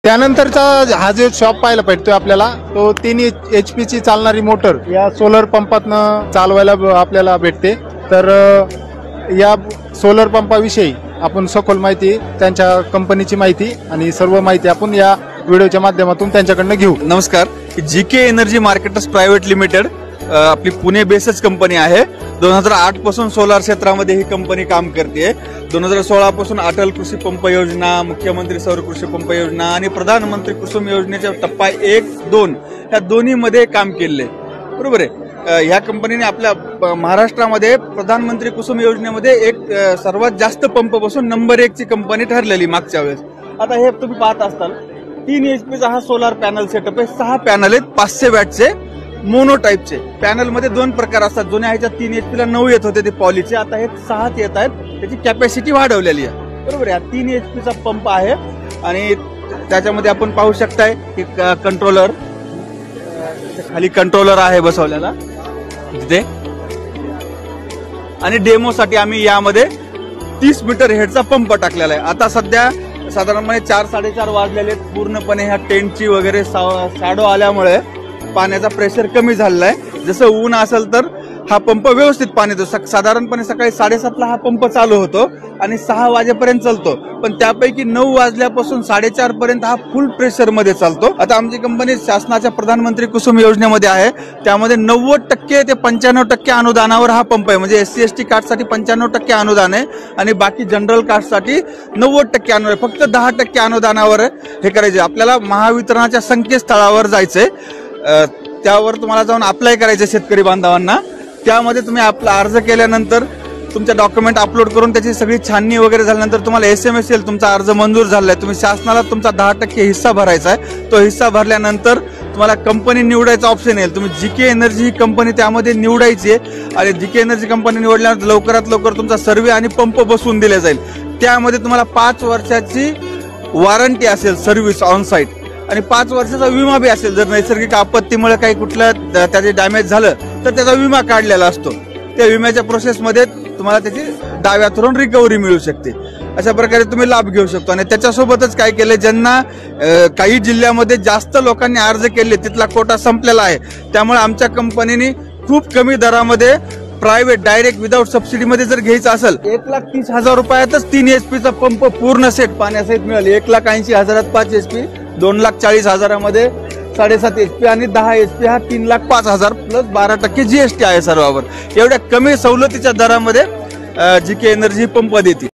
त्यानंतरचा हा जो शॉप पाहायला भेटतोय आपल्याला तो 3 HP ची चालणारी मोटर या सोलर पंपातनं चालवायला आपल्याला भेटते। तर या सोलर पंपाविषयी आपण सखोल माहिती, त्यांच्या कंपनीची माहिती आणि सर्व माहिती आपण या व्हिडिओच्या माध्यमातून त्यांच्याकडनं घेऊ। नमस्कार, GK energy marketers private limited आपली पुणे बेसच कंपनी आहे। 2008 पासून सोलार क्षेत्रामध्ये ही कंपनी काम करते। 2016 पासून अटल कृषी पंप योजना, मुख्यमंत्री सौर कृषी पंप योजना आणि प्रधानमंत्री कुसुम योजनेच्या टप्पा 1-2 या दोन्ही मध्ये काम केले, बरोबर आहे। ह्या कंपनीने आपल्या महाराष्ट्रामध्ये प्रधानमंत्री कुसुम योजनेमध्ये एक सर्वात जास्त पंप बसून नंबर 1 ची कंपनी ठरलेली मागच्या वेळेस। आता हे तुम्ही पाहत असताल 3 HP चा हा सोलार पॅनल सेटअप आहे। 6 पॅनल आहेत 500 वॅटचे मोनो टाईपचे। पॅनल मध्ये 2 प्रकार असतात। जुन्या ह्याच्या 3 HP ला 9 येत होते ते पॉलीचे, आता हे 6 येत आहेत। त्याची कॅपॅसिटी वाढवलेली आहे, बरोबर आहे। 3 HP चा पंप आहे आणि त्याच्यामध्ये आपण पाहू शकताय की कंट्रोलर, खाली कंट्रोलर आहे बसवलेला इथे। आणि डेमो साठी आम्ही यामध्ये 30 मीटर हेडचा पंप टाकलेला आहे। आता सध्या साधारणपणे 4-4:30 वाजलेले, पूर्णपणे ह्या टेंटची वगैरे शॅडो आल्यामुळे पाण्याचा प्रेशर कमी झालेला आहे। जसं ऊन असेल तर हा पंप व्यवस्थित पाणी देतो। साधारणपणे सकाळी 7:30 ला हा पंप चालू होतो आणि 6 वाजेपर्यंत चालतो, पण त्यापैकी 9 वाजल्यापासून 4:30 पर्यंत हा फुल प्रेशर मध्ये चालतो। आता आमची कंपनी शासनाच्या प्रधानमंत्री कुसुम योजनेमध्ये आहे, त्यामध्ये 90% ते 95% अनुदानावर हा पंप आहे। म्हणजे SC ST कार्डसाठी 95% अनुदान आहे आणि बाकी जनरल कार्डसाठी 90% अनुदान आहे। फक्त 10% अनुदानावर हे करायचे। आपल्याला महावितरणाच्या संकेतस्थळावर जायचंय, त्यावर तुम्हाला जाऊन अप्लाय करायचं शेतकरी बांधवांना। त्यामध्ये तुम्ही आपला अर्ज केल्यानंतर तुमचे डॉक्युमेंट अपलोड करून त्याची सगळी छाननी वगैरे झाल्यानंतर तुम्हाला SMS येईल, तुमचा अर्ज मंजूर झालाय। तुम्ही शासनाला तुमचा 10% हिस्सा भरायचा आहे। तो हिस्सा भरल्यानंतर तुम्हाला कंपनी निवडायचा ऑप्शन येईल। तुम्ही जीके एनर्जी ही कंपनी त्यामध्ये निवडायची आहे आणि जीके एनर्जी कंपनी निवडल्यानंतर लवकरात लवकर तुमचा सर्व्हे आणि पंप बसवून दिले जाईल। त्यामध्ये तुम्हाला 5 वर्षाची वॉरंटी असेल सर्व्हिस ऑन साईट आणि 5 वर्षाचा विमा बी असेल। जर नैसर्गिक आपत्तीमुळे काही कुठलं त्याचे डॅमेज झालं तर त्याचा विमा काढलेला असतो। त्या विम्याच्या प्रोसेसमध्ये तुम्हाला त्याची दाव्यातून रिकव्हरी मिळू शकते। अशा प्रकारे तुम्ही लाभ घेऊ शकतो। आणि त्याच्यासोबतच काय केलं, ज्यांना काही जिल्ह्यामध्ये जास्त लोकांनी अर्ज केले, तिथला कोटा संपलेला आहे, त्यामुळे आमच्या कंपनीने खूप कमी दरामध्ये प्रायव्हेट डायरेक्ट विदाउट सबसिडी मध्ये जर घ्यायचं असेल 1,30,000 रुपयातच 3 HP चा पंप पूर्ण सेट पाण्यासहित मिळेल। 1,80,000 5 HP, 2,40,000 मध्ये 7.5 HP आणि 10 HP हा 3,05,000 प्लस 12% GST आहे सर्वांवर। एवढ्या कमी सवलतीच्या दरामध्ये जीके एनर्जी पंप देते।